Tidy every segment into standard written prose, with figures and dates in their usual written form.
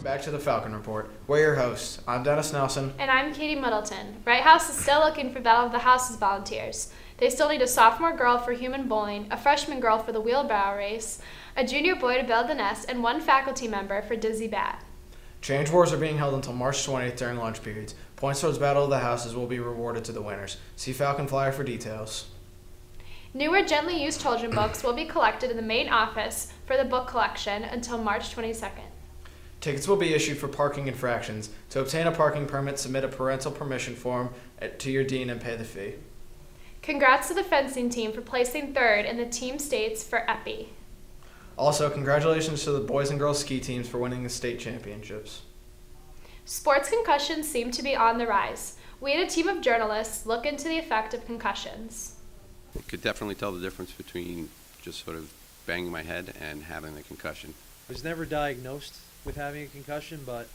back to the Falcon Report. We're your hosts. I'm Dennis Nelson. And I'm Katie Middleton. Wright House is still looking for Battle of the Houses volunteers. They still need a sophomore girl for human bowling, a freshman girl for the wheelbarrow race, a junior boy to build the nest, and one faculty member for Dizzy Bat. Change wars are being held until March 20th during lunch periods. Points towards Battle of the Houses will be rewarded to the winners. See Falcon Flyer for details. Newer gently used children books will be collected in the main office for the book collection until March 22nd. Tickets will be issued for parking infractions. To obtain a parking permit, submit a parental permission form to your dean and pay the fee. Congrats to the fencing team for placing third in the team states for Epi. Also, congratulations to the boys and girls ski teams for winning the state championships. Sports concussions seem to be on the rise. We had a team of journalists look into the effect of concussions. I could definitely tell the difference between just sort of banging my head and having a concussion. I was never diagnosed with having a concussion, but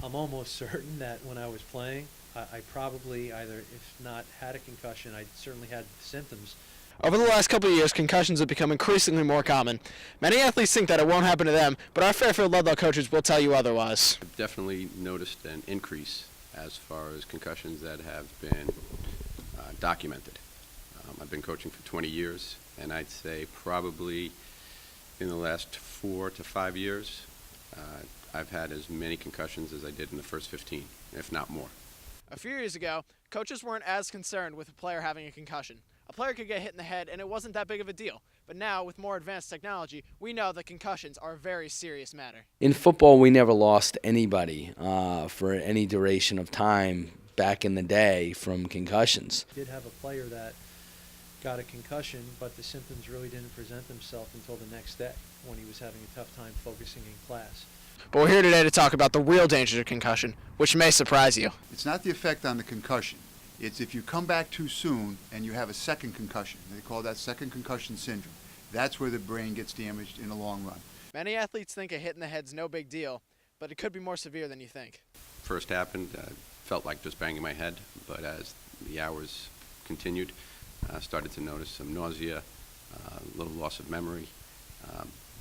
I'm almost certain that when I was playing, I probably either, if not had a concussion, I certainly had symptoms. Over the last couple of years, concussions have become increasingly more common. Many athletes think that it won't happen to them, but our Fairfield Ludlow coaches will tell you otherwise. I've definitely noticed an increase as far as concussions that have been documented. I've been coaching for 20 years, and I'd say probably in the last 4 to 5 years, I've had as many concussions as I did in the first 15, if not more. A few years ago, coaches weren't as concerned with a player having a concussion. A player could get hit in the head, and it wasn't that big of a deal. But now, with more advanced technology, we know that concussions are a very serious matter. In football, we never lost anybody for any duration of time back in the day from concussions. I did have a player that got a concussion, but the symptoms really didn't present themselves until the next day when he was having a tough time focusing in class. But we're here today to talk about the real dangers of concussion, which may surprise you. It's not the effect on the concussion. It's if you come back too soon and you have a second concussion. They call that second concussion syndrome. That's where the brain gets damaged in the long run. Many athletes think a hit in the head's no big deal, but it could be more severe than you think. First happened, felt like just banging my head, but as the hours continued, I started to notice some nausea, a little loss of memory,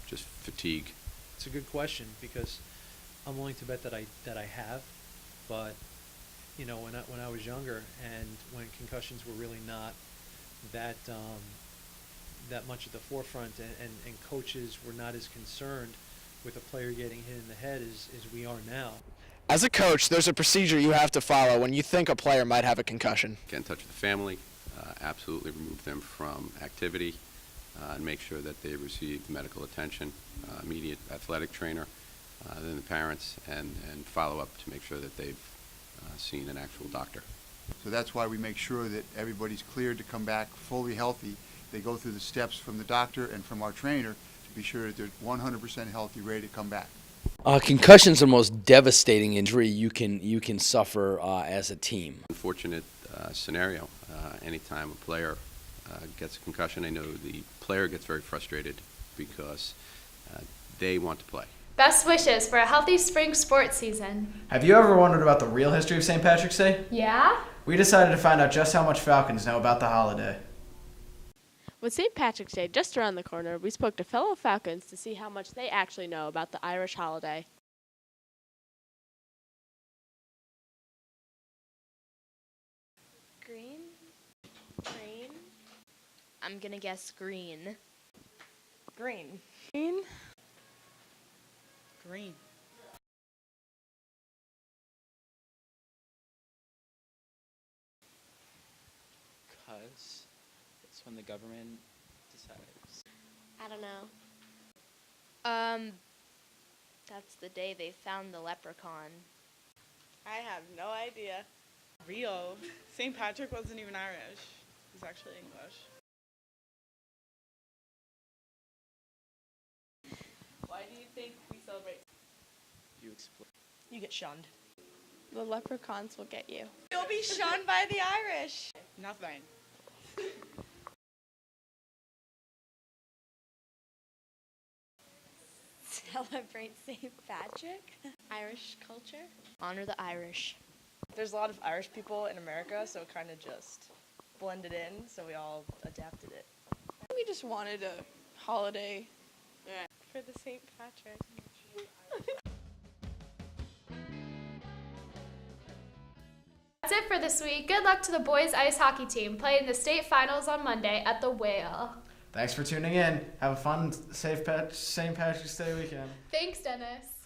just fatigue. It's a good question because I'm willing to bet that I have, but you know, when I was younger and when concussions were really not that much at the forefront, and coaches were not as concerned with a player getting hit in the head as we are now. As a coach, there's a procedure you have to follow when you think a player might have a concussion. Get in touch with the family, absolutely remove them from activity, and make sure that they receive medical attention, immediate athletic trainer, then the parents, and follow up to make sure that they've seen an actual doctor. So that's why we make sure that everybody's cleared to come back fully healthy. They go through the steps from the doctor and from our trainer to be sure that they're 100% healthy, ready to come back. Concussion's the most devastating injury you can suffer as a team. Unfortunate scenario. Anytime a player gets a concussion, I know the player gets very frustrated because they want to play. Best wishes for a healthy spring sports season. Have you ever wondered about the real history of St. Patrick's Day? Yeah? We decided to find out just how much Falcons know about the holiday. With St. Patrick's Day just around the corner, we spoke to fellow Falcons to see how much they actually know about the Irish holiday. Green? Green? I'm gonna guess green. Green. Green? Green. Because it's when the government decides. I don't know. That's the day they found the leprechaun. I have no idea. Rio. St. Patrick wasn't even Irish. He's actually English. Why do you think we celebrate? You explain. You get shunned. The leprechauns will get you. You'll be shunned by the Irish. Nothing. Celebrate St. Patrick? Irish culture? Honor the Irish. There's a lot of Irish people in America, so it kind of just blended in, so we all adapted it. We just wanted a holiday for the St. Patrick. it for this week. Good luck to the boys ice hockey team playing the state finals on Monday at the Whale. Thanks for tuning in. Have a fun, safe St. Patrick's Day weekend. Thanks, Dennis.